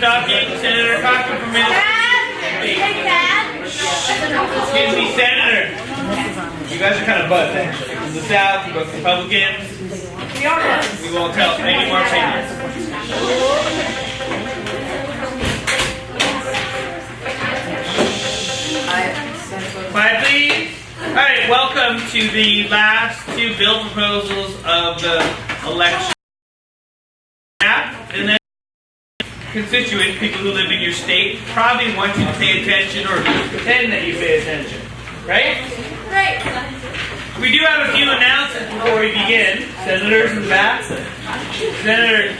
Senator talking for minutes. Excuse me, Senator. You guys are kind of buds, actually. From the South, you're both Republicans. We won't tell any more opinions. Quiet, please. All right, welcome to the last two bill proposals of the election. And then constituents, people who live in your state, probably want you to pay attention or pretend that you pay attention. Right? Right. We do have a few announcements before we begin. Senators in the back. Senator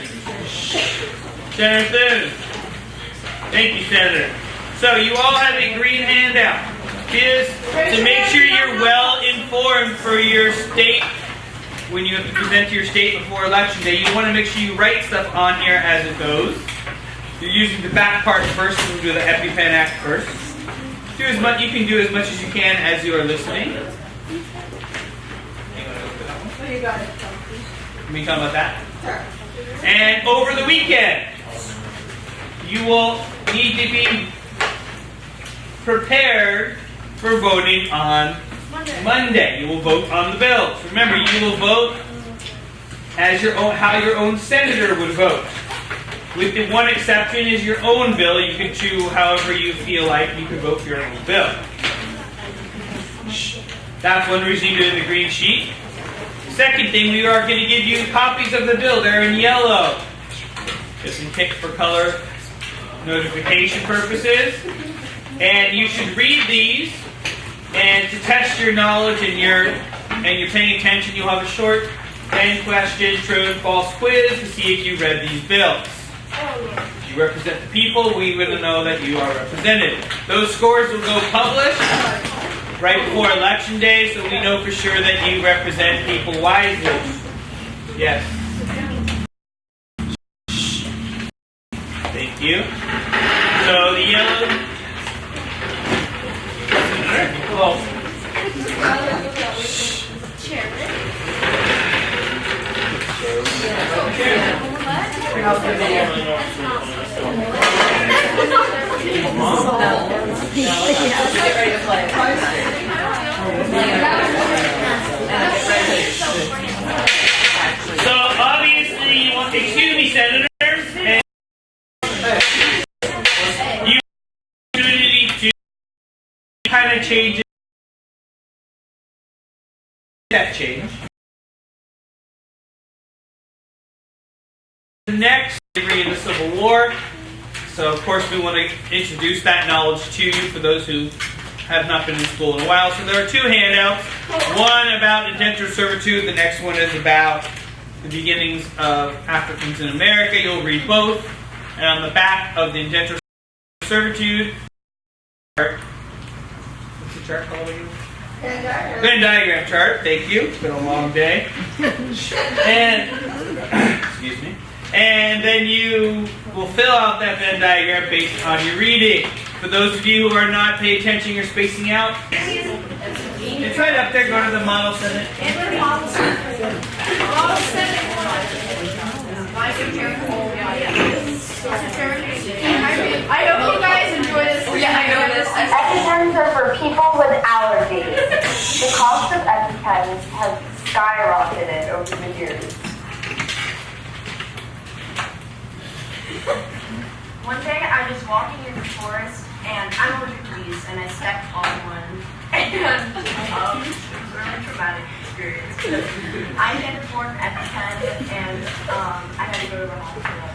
Thune. Thank you, Senator. So you all have a green handout. This to make sure you're well informed for your state. When you have to present to your state before election day, you want to make sure you write stuff on here as it goes. You're using the back part first, and we'll do the EpiPen Act first. Do as much. You can do as much as you can as you are listening. You got it. Can we talk about that? Sure. And over the weekend, you will need to be prepared for voting on Monday. You will vote on the bills. Remember, you will vote as your own, how your own senator would vote. With the one exception is your own bill. You can choose however you feel like you can vote for your own bill. That's one reason you do it in the green sheet. Second thing, we are going to give you copies of the bill. They're in yellow. Just in tick for color notification purposes. And you should read these. And to test your knowledge and you're paying attention, you'll have a short 10-question true and false quiz to see if you read these bills. If you represent the people, we will know that you are represented. Those scores will go published right before Election Day, so we know for sure that you represent people wisely. Yes. Thank you. So the yellow... Oh. So obviously you want, excuse me, senators, and you opportunity to kind of change that change. Next, slavery in the Civil War. So, of course, we want to introduce that knowledge to you for those who have not been in school in a while. So there are two handouts. One about indentured servitude. The next one is about the beginnings of Africans in America. You'll read both. And on the back of the indentured servitude chart. What's the chart called again? Venn diagram chart. Thank you. It's been a long day. And, excuse me. And then you will fill out that Venn diagram based on your reading. For those of you who are not paying attention, you're spacing out. It's right up there. Go to the Model Senate. Model Senate. I hope you guys enjoy this. Yeah, I know this. EpiPens are for people with allergies. The cost of EpiPens has skyrocketed over the years. One day I was walking in the forest and I'm allergic to bees and I stepped on one and it was a really traumatic experience. I had to form EpiPen and I had to go to the hospital.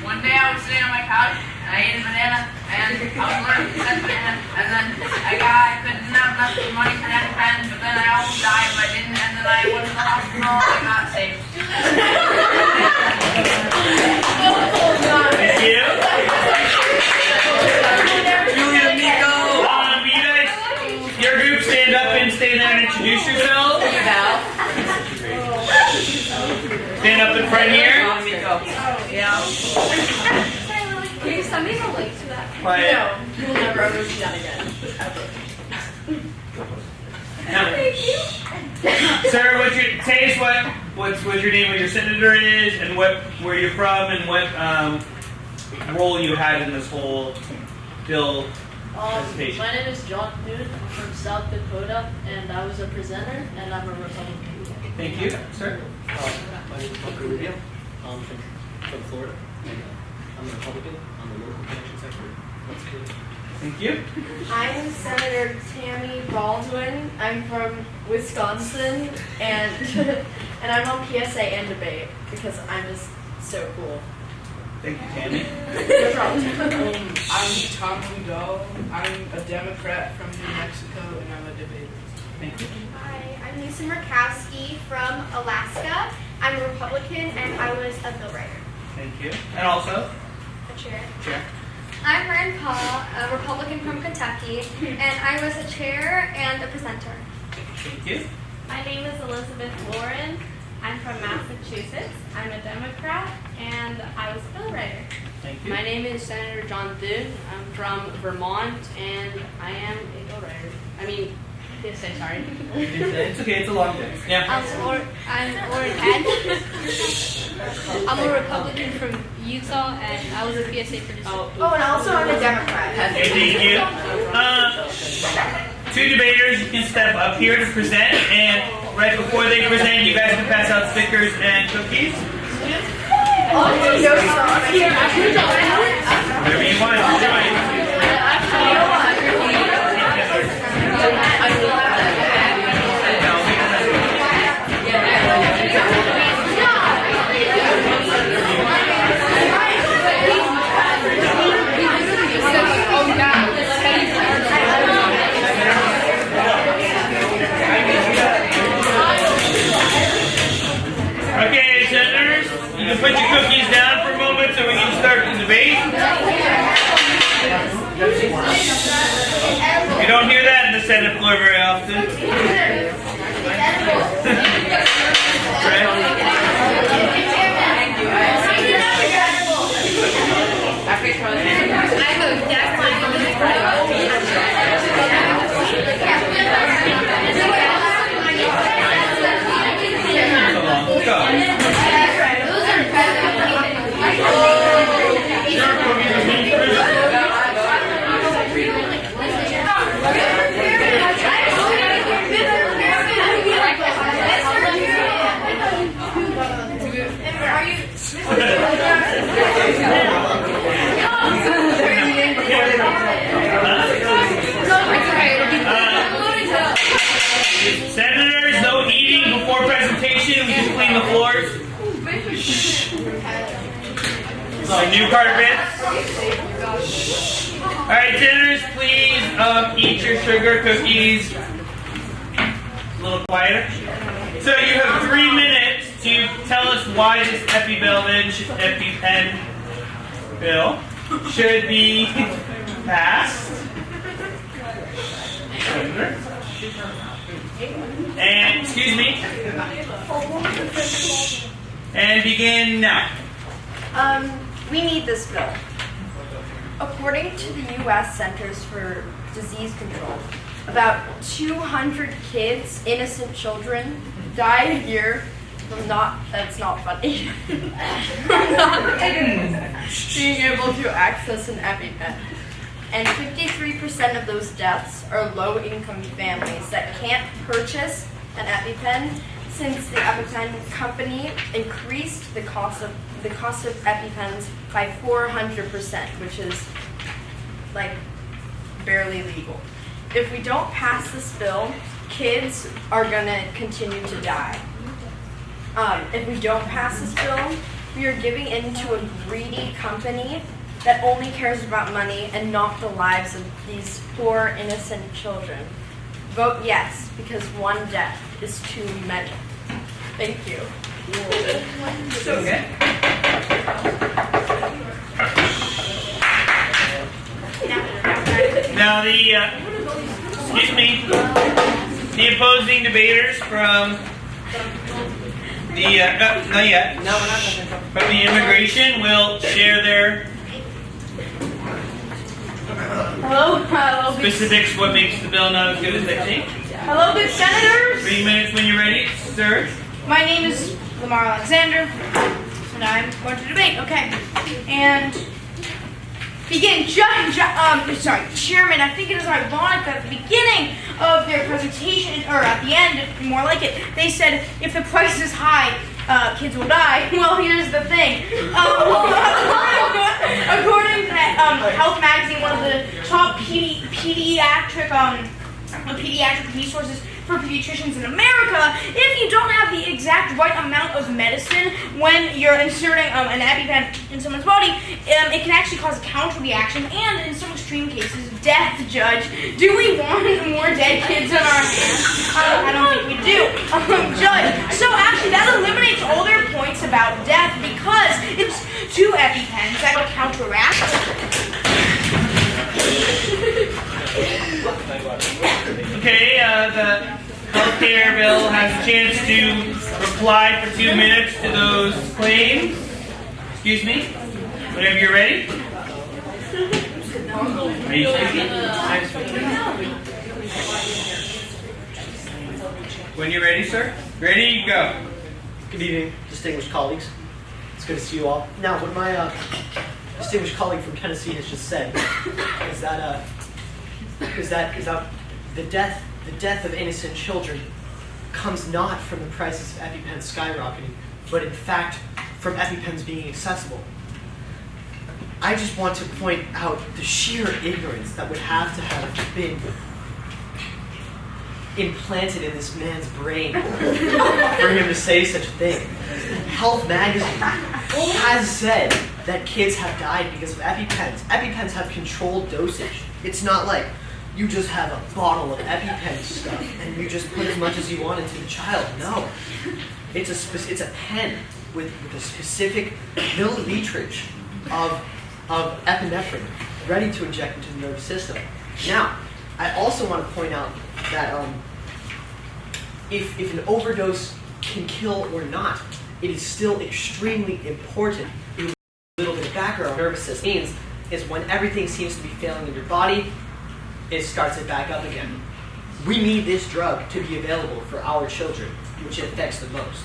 One day I was sitting on my couch and I ate a banana and I was learning to set banana and then I couldn't have enough money for an EpiPen, but then I almost died if I didn't, and then I went to the hospital and I got saved. Thank you. Julia Nico! You guys, your group, stand up and stand there and introduce yourselves. Stand up in front here. Yeah. Can you send me the link to that? Quiet. No, you will never ever see that again. Ever. Sir, say us what your name of your senator is, and where you're from, and what role you had in this whole bill presentation. My name is John Newt. I'm from South Dakota, and I was a presenter, and I'm a Republican. Thank you, sir. My name is Marco Rubio. I'm from Florida. I'm a Republican on the local convention sector. That's good. Thank you. I'm Senator Tammy Baldwin. I'm from Wisconsin, and and I'm on PSA and debate because I'm just so cool. Thank you, Tammy. No problem. I'm Tom Udall. I'm a Democrat from New Mexico, and I'm a debater. Thank you. Hi, I'm Lisa Murkowski from Alaska. I'm a Republican and I was a bill writer. Thank you. And also, A chair. Chair. I'm Rand Paul, a Republican from Kentucky, and I was a chair and a presenter. Thank you. My name is Elizabeth Warren. I'm from Massachusetts. I'm a Democrat, and I was a bill writer. Thank you. My name is Senator John Thune. I'm from Vermont, and I am a bill writer. I mean, PSA, sorry. It's okay. It's a long day. Yeah. I'm Lauren Head. I'm a Republican from Utah, and I was a PSA producer. Oh, and also I'm a Democrat. Thank you. Two debaters, you can step up here to present, and right before they present, you guys can pass out stickers and cookies. Whatever you want. Okay, senators, you can put your cookies down for a moment so we can start the debate. You don't hear that in the Senate floor very often. Senators, no eating before presentation. We just clean the floors. New carpets. All right, senators, please eat your sugar cookies. A little quieter. So you have 3 minutes to tell us why this EpiPen bill should be passed. And, excuse me. And begin now. We need this bill. According to the U.S. Centers for Disease Control, about 200 kids, innocent children, die a year from that's not funny, from not being able to access an EpiPen. And 53% of those deaths are low-income families that can't purchase an EpiPen since the EpiPen company increased the cost of EpiPens by 400%, which is like barely legal. If we don't pass this bill, kids are gonna continue to die. If we don't pass this bill, we are giving in to a greedy company that only cares about money and not the lives of these poor, innocent children. Vote yes, because one death is too many. Thank you. Okay. Now the opposing debaters from the, not yet, No, we're not going to. from the immigration will share their Hello, specifics, what makes the bill not as good as they think. Hello, good senators. 3 minutes when you're ready, sir. My name is Lamar Alexander, and I'm going to debate. Okay, and begin. Chairman. I think it is ironic that at the beginning of their presentation, or at the end, more like it, they said if the price is high, kids will die. Well, here's the thing. According to Health Magazine, one of the top pediatric resources for pediatricians in America, if you don't have the exact right amount of medicine when you're inserting an EpiPen in someone's body, it can actually cause a counter reaction and, in some extreme cases, death. Judge, do we want more dead kids on our hands? I don't think we do. Judge, so actually that eliminates all their points about death because it's 2 EpiPens that will counteract. Okay, the healthcare bill has a chance to reply for 2 minutes to those claims. Excuse me. Whenever you're ready. Are you speaking? I'm speaking. When you're ready, sir. Ready, go. Good evening, distinguished colleagues. It's good to see you all. Now, what my distinguished colleague from Tennessee has just said is that the death of innocent children comes not from the prices of EpiPens skyrocketing, but in fact from EpiPens being accessible. I just want to point out the sheer ignorance that would have to have been implanted in this man's brain for him to say such a thing. Health Magazine has said that kids have died because of EpiPens. EpiPens have controlled dosage. It's not like you just have a bottle of EpiPen stuff and you just put as much as you want into the child. No. It's a pen with a specific milliliterage of epinephrine ready to inject into the nervous system. Now, I also want to point out that if an overdose can kill or not, it is still extremely important. A little bit of background nervous system means is when everything seems to be failing in your body, it starts it back up again. We need this drug to be available for our children, which it affects the most.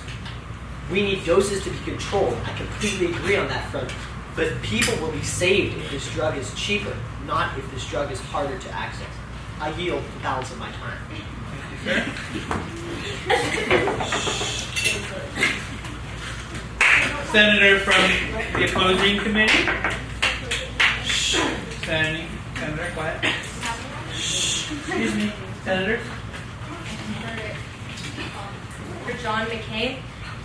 We need doses to be controlled. I completely agree on that front. But people will be saved if this drug is cheaper, not if this drug is harder to access. I yield the balance of my time. Senator from the opposing committee. Senator, quiet. Excuse me, Senators. John McCain,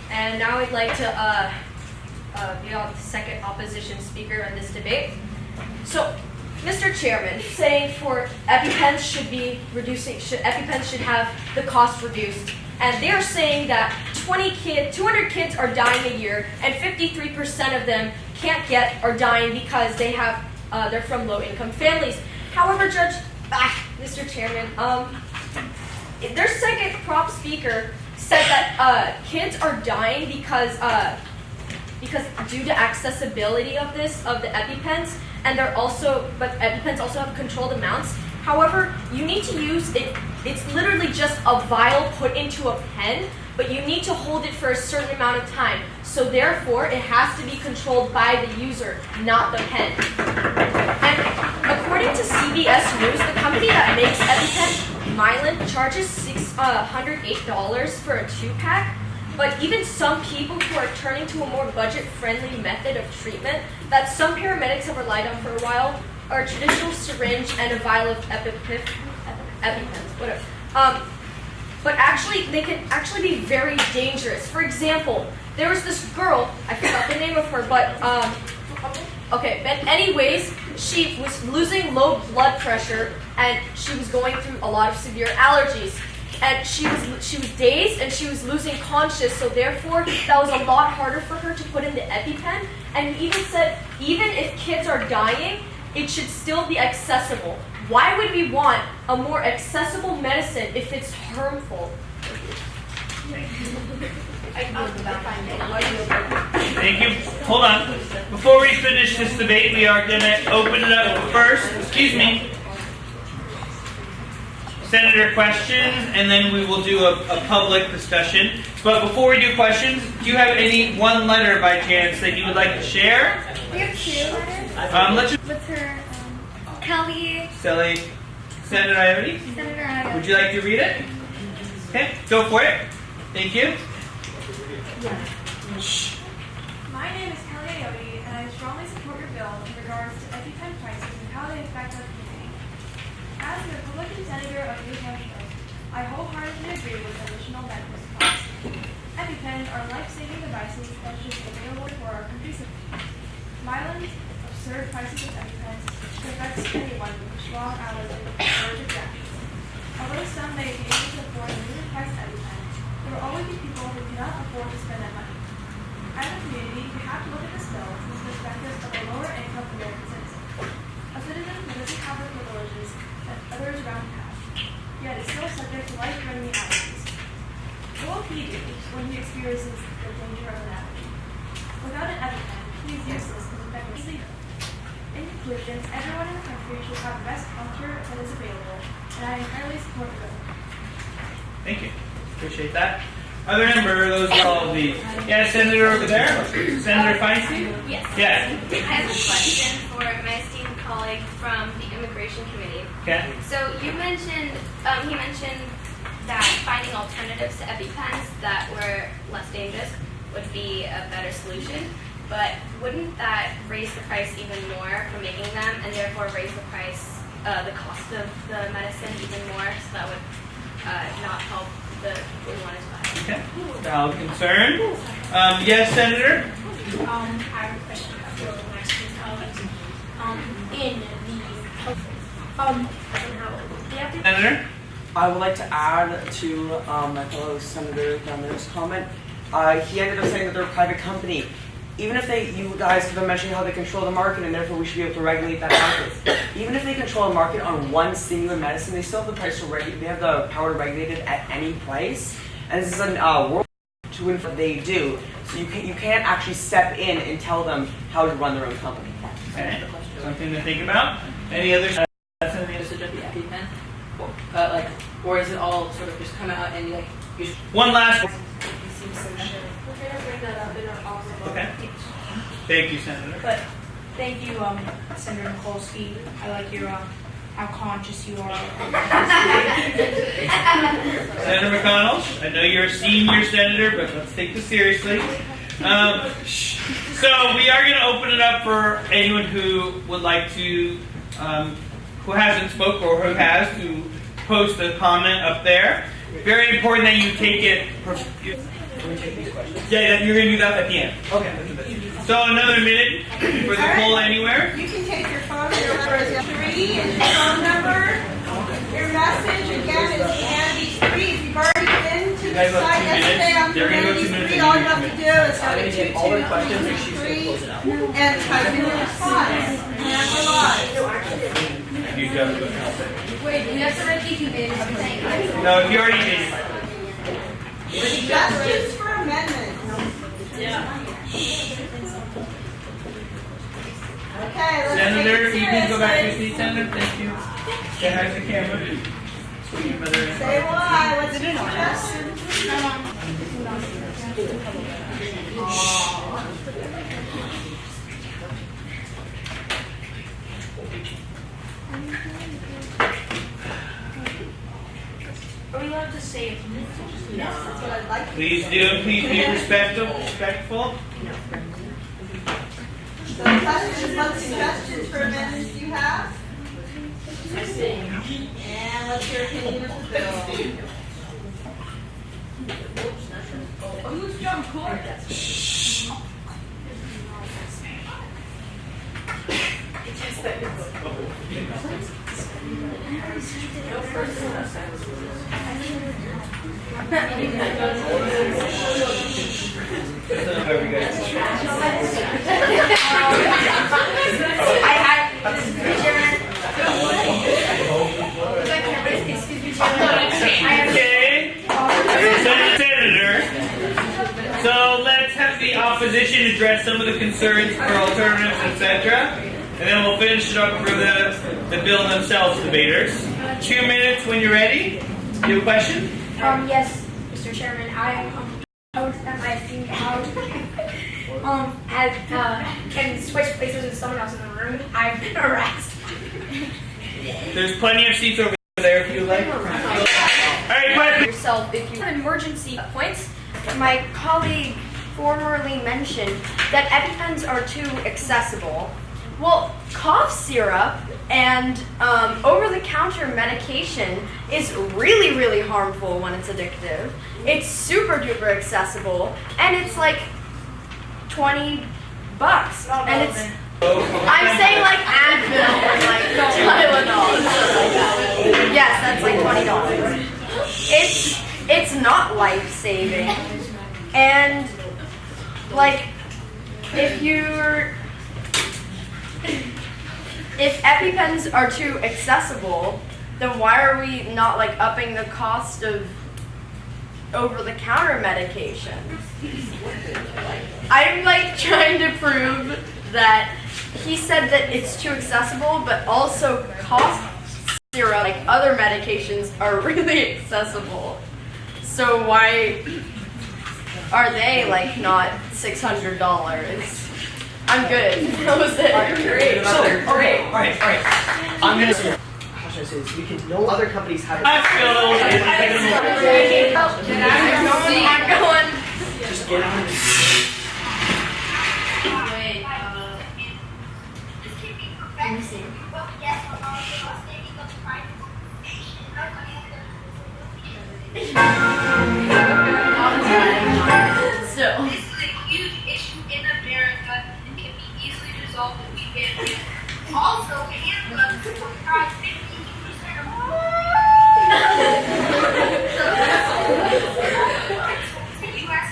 and now I'd like to be the second opposition speaker on this debate. So, Mr. Chairman, saying for EpiPens EpiPens should have the cost reduced, and they're saying that 200 kids are dying a year, and 53% of them can't get or dying because they're from low-income families. However, Mr. Chairman, their second prop speaker said that kids are dying because due to accessibility of the EpiPens, and but EpiPens also have controlled amounts. However, you need to use it. It's literally just a vial put into a pen, but you need to hold it for a certain amount of time. So therefore, it has to be controlled by the user, not the pen. And according to CBS News, the company that makes EpiPen, Mylan, charges $608 for a 2-pack. But even some people who are turning to a more budget-friendly method of treatment that some paramedics have relied on for a while are a traditional syringe and a vial of EpiPens, whatever. But actually, they can actually be very dangerous. For example, there was this girl, I forgot the name of her, but okay. But anyways, she was losing low blood pressure and she was going through a lot of severe allergies. And she was dazed and she was losing conscious, so therefore that was a lot harder for her to put in the EpiPen. And he even said, even if kids are dying, it should still be accessible. Why would we want a more accessible medicine if it's harmful? Thank you. Hold on. Before we finish this debate, we are going to open it up first. Excuse me. Senator questions, and then we will do a public discussion. But before we do questions, do you have any one letter by chance that you would like to share? We have 2 letters. Let's just What's her? Kelly. Sally, Senator Ivy, Senator Iowa. would you like to read it? Okay, go for it. Thank you. My name is Kelly Ayotte, and I strongly support your bill in regards to EpiPen prices and how they affect our community. As a Republican senator of New Hampshire, I wholeheartedly agree with additional medical supplies. EpiPens are life-saving devices that should be available for our country's citizens. Mylan's absurd prices of EpiPens affects anyone with a strong allergy or allergic reactions. Although some may be able to afford a newly priced EpiPen, there will always be people who cannot afford to spend that money. As a community, we have to look at this bill from the perspective of a lower-income American citizen, a citizen who doesn't have the privileges that others around him have, yet is still subject to life-threatening allergies. What will he do when he experiences the danger of an allergy? Without an EpiPen, he is useless and effectively. In conclusion, everyone in the country should have the best healthcare that is available, and I entirely support the bill. Thank you. Appreciate that. Other member, those are all of these. Yeah, Senator over there. Senator Feinstein? Yes. Yes. I have a question for my esteemed colleague from the Immigration Committee. Okay. So you mentioned, he mentioned that finding alternatives to EpiPens that were less dangerous would be a better solution. But wouldn't that raise the price even more for making them, and therefore raise the price, the cost of the medicine even more? So that would not help the people who wanted to buy it. Okay. Valid concern. Yes, Senator? I have a question about the Mexican colleagues. In the Senator? I would like to add to my fellow Senator Dunner's comment. He ended up saying that they're a private company. Even if you guys have been mentioning how they control the market and therefore we should be able to regulate that market. Even if they control the market on one singular medicine, they still have the price to regulate. They have the power to regulate it at any price. And this is a world to what they do. So you can't actually step in and tell them how to run their own company. Okay. Something to think about. Any other? Usage of the EpiPen, or is it all sort of just come out and One last. We're gonna bring that up in our possible. Okay. Thank you, Senator. But thank you, Senator Mikulski. I like your how conscious you are. Senator McConnell, I know you're a senior senator, but let's take this seriously. So we are going to open it up for anyone who would like to, who hasn't spoke or who has, to post a comment up there. Very important that you take it. Yeah, you're going to do that at the end. Okay. So another minute for the poll anywhere. You can take your phone, your registry, and your phone number. Your message again is Humanities 3. If you've already been to the site yesterday on Humanities 3, all you have to do is go to 2223 and type in your response. And we're live. Wait, you have to repeat Humanities. No, you already did it. Suggestions for amendments. Yeah. Okay, let's Senator, take it you can go back to your seriously. seat, Senator. Thank you. Say hi to the camera. Say why. What's your suggestions? Are we allowed to say it? Yes, that's what I'd like. Please do. Please be respectful. So the question is, what suggestions for amendments do you have? And what's your opinion of the bill? Who's John Court? Okay. Senator. So let's have the opposition address some of the concerns for alternatives, etc. And then we'll finish it up for the bill themselves, debaters. 2 minutes when you're ready. You have a question? Yes, Mr. Chairman, I out at my student house can switch places with someone else in the room. I've been harassed. There's plenty of seats over there if you like. All right, quiet. Yourself if you have emergency points. My colleague formerly mentioned that EpiPens are too accessible. Well, cough syrup and over-the-counter medication is really, really harmful when it's addictive. It's super duper accessible, and it's like $20, and it's. I'm saying like Advil and like Tylenol and stuff like that. Yes, that's like $20. It's not life-saving, and like if EpiPens are too accessible, then why are we not like upping the cost of over-the-counter medication? I'm like trying to prove that he said that it's too accessible, but also cough syrup, like other medications, are really accessible. So why are they like not $600? I'm good. That was it. Great. So, okay, all right. I'm gonna say, how should I say this? We can. No other companies have. Let's go. I'm going. Just get on. Let me see. Still. This is a huge issue in America and can be easily resolved if we ban it. Also, handguns comprise 52% of the U.S.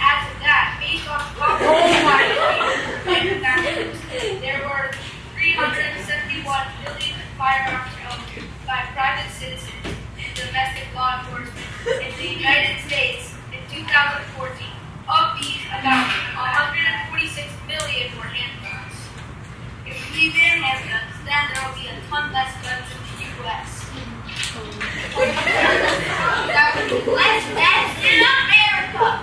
As of that, based on there were 371 million firearms owned by private citizens and domestic law enforcement in the United States in 2014. Of these, about 146 million were handguns. If we ban handguns, then there will be a ton less guns in the U.S. That would be less deaths in America.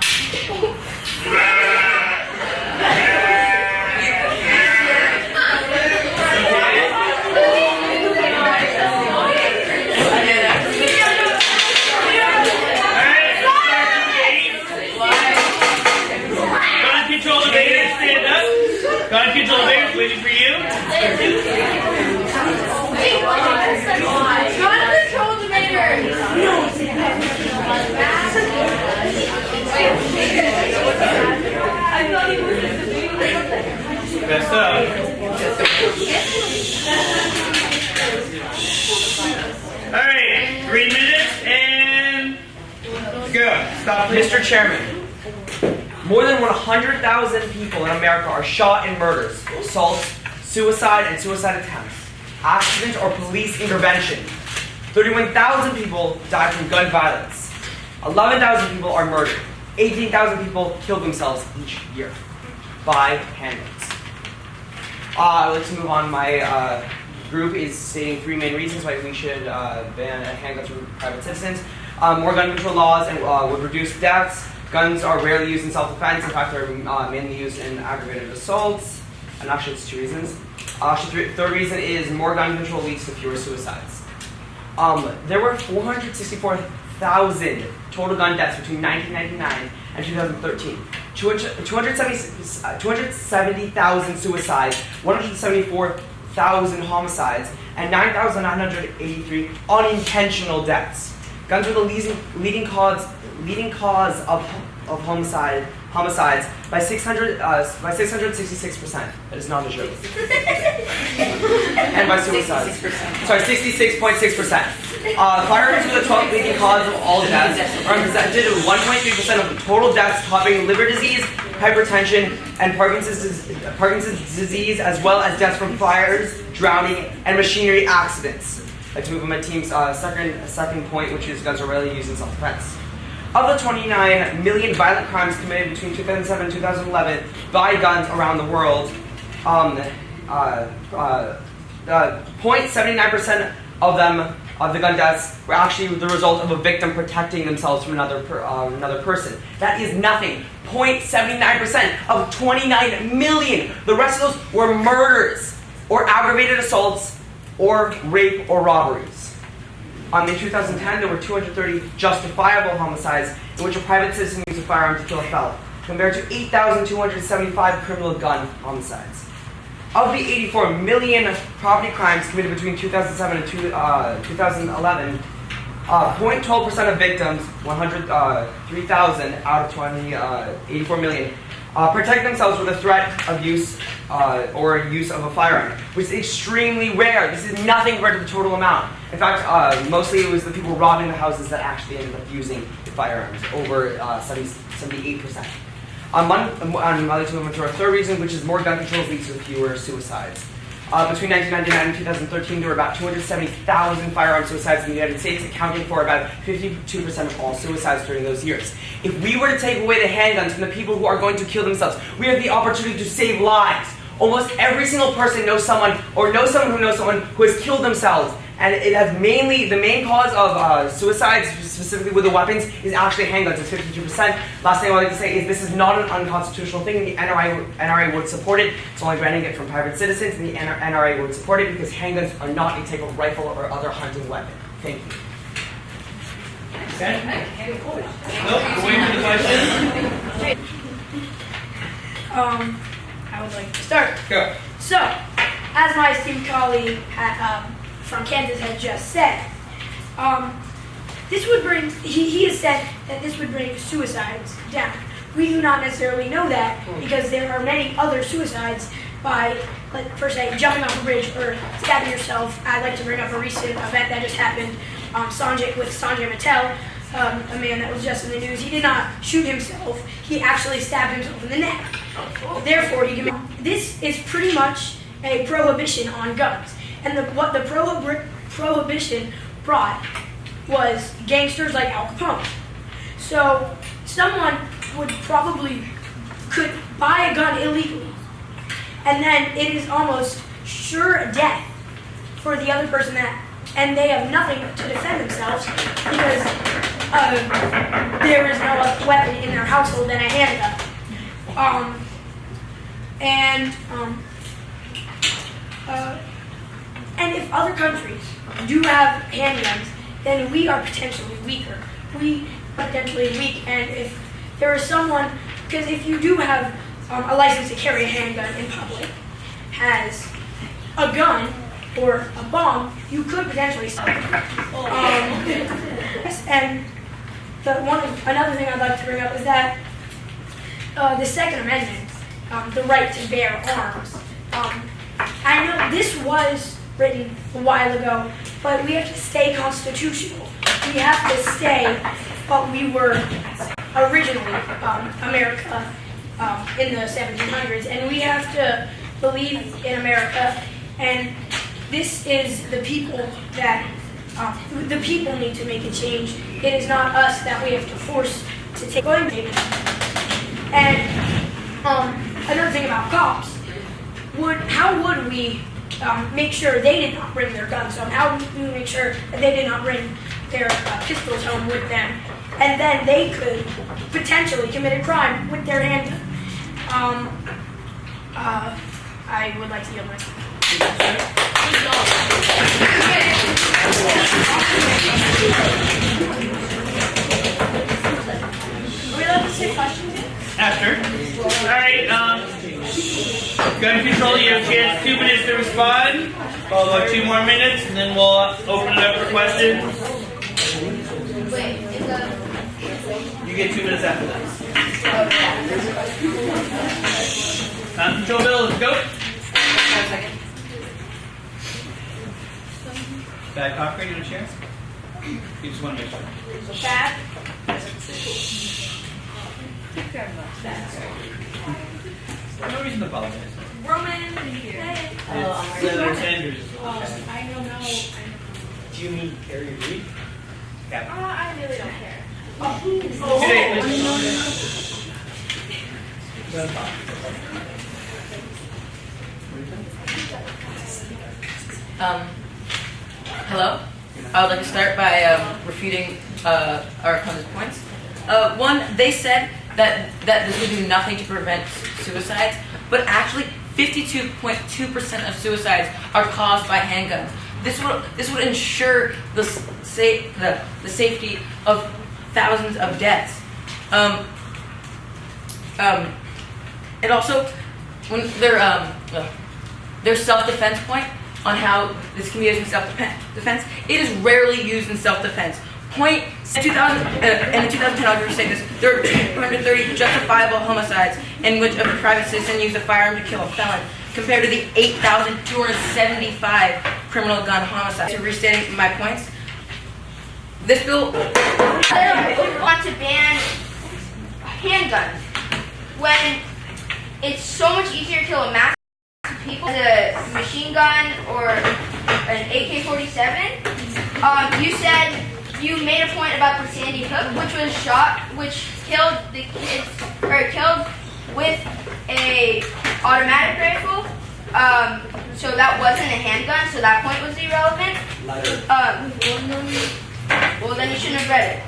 Gun control debaters waiting for you. Gun control debaters. Best up. All right, 3 minutes and go. Stop. Mr. Chairman, more than 100,000 people in America are shot in murders, assaults, suicide, and suicide attempts, accidents, or police intervention. 31,000 people died from gun violence. 11,000 people are murdered. 18,000 people kill themselves each year by handguns. I'd like to move on. My group is stating 3 main reasons why we should ban handguns from private citizens. More gun control laws and would reduce deaths. Guns are rarely used in self-defense. In fact, they're mainly used in aggravated assaults. And actually, it's 2 reasons. Third reason is more gun control leads to fewer suicides. There were 464,000 total gun deaths between 1999 and 2013. 270,000 suicides, 174,000 homicides, and 9,983 unintentional deaths. Guns are the leading cause of homicides by 666%. That is not a joke. And by suicides. Sorry, 66.6%. Firearms are the 12th leading cause of all deaths, are represented at 1.3% of the total deaths, topping liver disease, hypertension, and Parkinson's disease, as well as deaths from fires, drowning, and machinery accidents. I'd like to move on my team's second point, which is guns are rarely used in self-defense. Of the 29 million violent crimes committed between 2007 and 2011 by guns around the world, 0.79% of them, of the gun deaths, were actually the result of a victim protecting themselves from another person. That is nothing. 0.79% of 29 million. The rest of those were murders, or aggravated assaults, or rape or robberies. In 2010, there were 230 justifiable homicides in which a private citizen used a firearm to kill a felon, compared to 8,275 criminal gun homicides. Of the 84 million property crimes committed between 2007 and 2011, 0.12% of victims, 103,000 out of 84 million, protect themselves with a threat of use or use of a firearm, which is extremely rare. This is nothing compared to the total amount. In fact, mostly it was the people robbing the houses that actually ended up using the firearms, over 78%. On Monday to move into our third reason, which is more gun controls leads to fewer suicides. Between 1999 and 2013, there were about 270,000 firearm suicides in the United States, accounting for about 52% of all suicides during those years. If we were to take away the handguns from the people who are going to kill themselves, we have the opportunity to save lives. Almost every single person knows someone, or knows someone who knows someone who has killed themselves. And it has mainly, the main cause of suicides, specifically with the weapons, is actually handguns. It's 52%. Last thing I would like to say is this is not an unconstitutional thing. The NRA would support it. It's only banning it from private citizens, and the NRA would support it because handguns are not a type of rifle or other hunting weapon. Thank you. Okay. Nope, wait for the question. I would like to start. Go. So, as my esteemed colleague from Kansas had just said, this would bring, he has said that this would bring suicides down. We do not necessarily know that because there are many other suicides by, like, per se, jumping off a bridge or stabbing yourself. I'd like to bring up a recent event that just happened with Sanjay Patel, a man that was just in the news. He did not shoot himself. He actually stabbed himself in the neck. Therefore, this is pretty much a prohibition on guns. And what the prohibition brought was gangsters like Al Capone. So someone could buy a gun illegally, and then it is almost sure death for the other person and they have nothing to defend themselves because there is no other weapon in their household than a handgun. And if other countries do have handguns, then we are potentially weaker. We are potentially weak, and if there is someone, because if you do have a license to carry a handgun in public, has a gun or a bomb, you could potentially stop it. And another thing I'd like to bring up is that the Second Amendment, the right to bear arms. I know this was written a while ago, but we have to stay constitutional. We have to stay what we were originally, America, in the 1700s, and we have to believe in America, and this is the people that, the people need to make a change. It is not us that we have to force to take on it. And another thing about cops, how would we make sure they did not bring their guns home? How would we make sure that they did not bring their pistols home with them? And then they could potentially commit a crime with their handgun. I would like to yield my time. Are we allowed to say questions yet? After. Alright, gun control, you have a chance, 2 minutes to respond. Follow up 2 more minutes, and then we'll open it up for questions. Wait, You get 2 minutes after that. Gun control bill, let's go. Bad Cochran, you want to share? You just want to make sure. Bad. No reason to apologize. Roman. It's Senator Sanders. I don't know. Do you mean Harry Reid? Yeah. I really don't care. Hello. I would like to start by refuting our opponent's points. One, they said that this would do nothing to prevent suicides, but actually 52.2% of suicides are caused by handguns. This would ensure the safety of thousands of deaths. And also, when their self-defense point on how this can be used in self-defense, it is rarely used in self-defense. In 2010, I'll just say this, there are 230 justifiable homicides in which a private citizen used a firearm to kill a felon, compared to the 8,275 criminal gun homicides. So restating my points, this bill want to ban handguns when it's so much easier to kill a mass of people with a machine gun or an AK-47. You said you made a point about the Sandy Hook, which killed the kids, or killed with a automatic rifle. So that wasn't a handgun, so that point was irrelevant. Well, then you shouldn't have read it.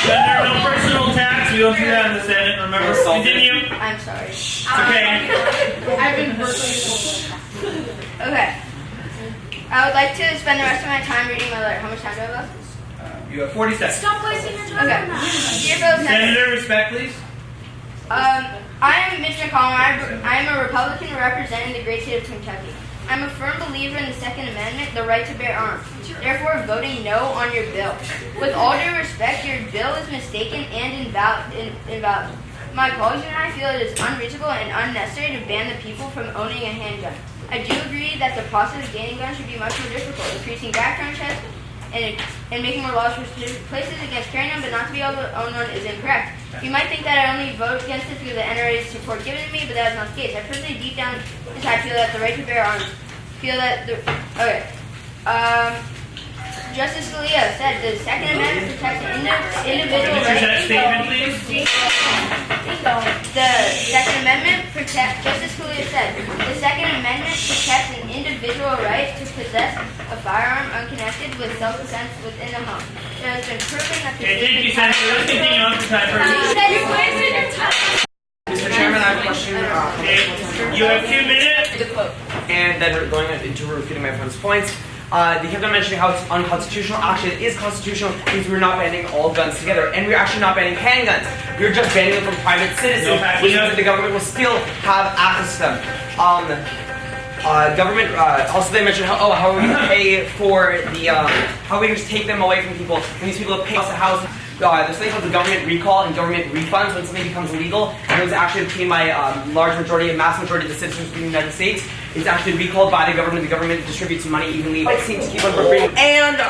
Senator, no personal attacks. We don't do that in the Senate. Remember, continue. I'm sorry. It's okay. I've been Okay. I would like to spend the rest of my time reading my letter. How much time do I have left? You have 40 seconds. Stop wasting your time. Okay. Dear fellow Senators, Senator, respect, please. I am Mitch McConnell. I am a Republican representing the great state of Kentucky. I'm a firm believer in the Second Amendment, the right to bear arms. Therefore, voting no on your bill. With all due respect, your bill is mistaken and invalid. My colleagues and I feel it is unreasonable and unnecessary to ban the people from owning a handgun. I do agree that the process of gaining guns should be much more difficult, increasing background checks and making more laws for specific places against carrying them, but not to be able to own one is incorrect. You might think that I only vote against this because of the NRA's support given to me, but that is not the case. I personally, deep down inside, feel that the right to bear arms. Justice Scalia said the Second Amendment protects the individual Finish that right. statement, please. The Second Amendment protects. Justice Scalia said the Second Amendment protects an individual right to possess a firearm unconnected with self-defense within the home. It has been proven that the. Okay, thank you, Senator. Let's continue on for time purposes. Mr. Chairman, I have a question. You have 2 minutes. And then we're going into refuting my opponent's points. They kept on mentioning how it's unconstitutional. Actually, it is constitutional because we're not banning all guns together. And we're actually not banning handguns. We're just banning them from private citizens, which means that the government will still have access to them. Government, also they mentioned how are we going to pay for the, how are we going to take them away from people, when these people have paid us a house. There's something called the government recall and government refunds when something becomes illegal, and it was actually obtained by a mass majority of the citizens of the United States. It's actually recalled by the government distributes money evenly, but it seems to keep on appropriating. And